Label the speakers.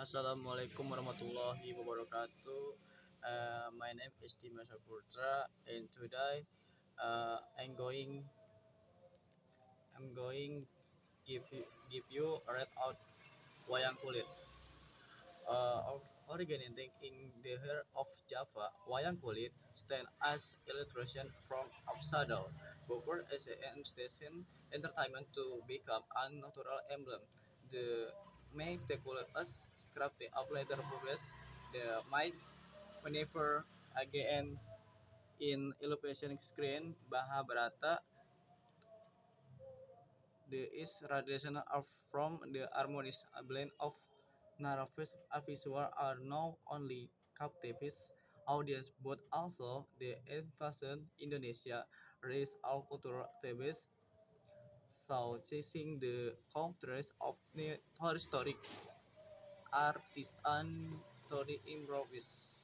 Speaker 1: Assalamualaikum warahmatullahi wabarakatuh. My name is Dimas Saputra, and today I'm going give you a read out wayang kulit. Originating in the heart of Java, wayang kulit stand as illustration from Absadal, before as an station entertainment to become a natural emblem. The meticulous crafting of later progress, the might whenever again in illustration screen Mahabharata, the is radiation of from the harmonious blend of narrative and visual are now only captives audience but also the inflation Indonesia raise our cultural activists showcasing the contrast of historic artists and story improvise.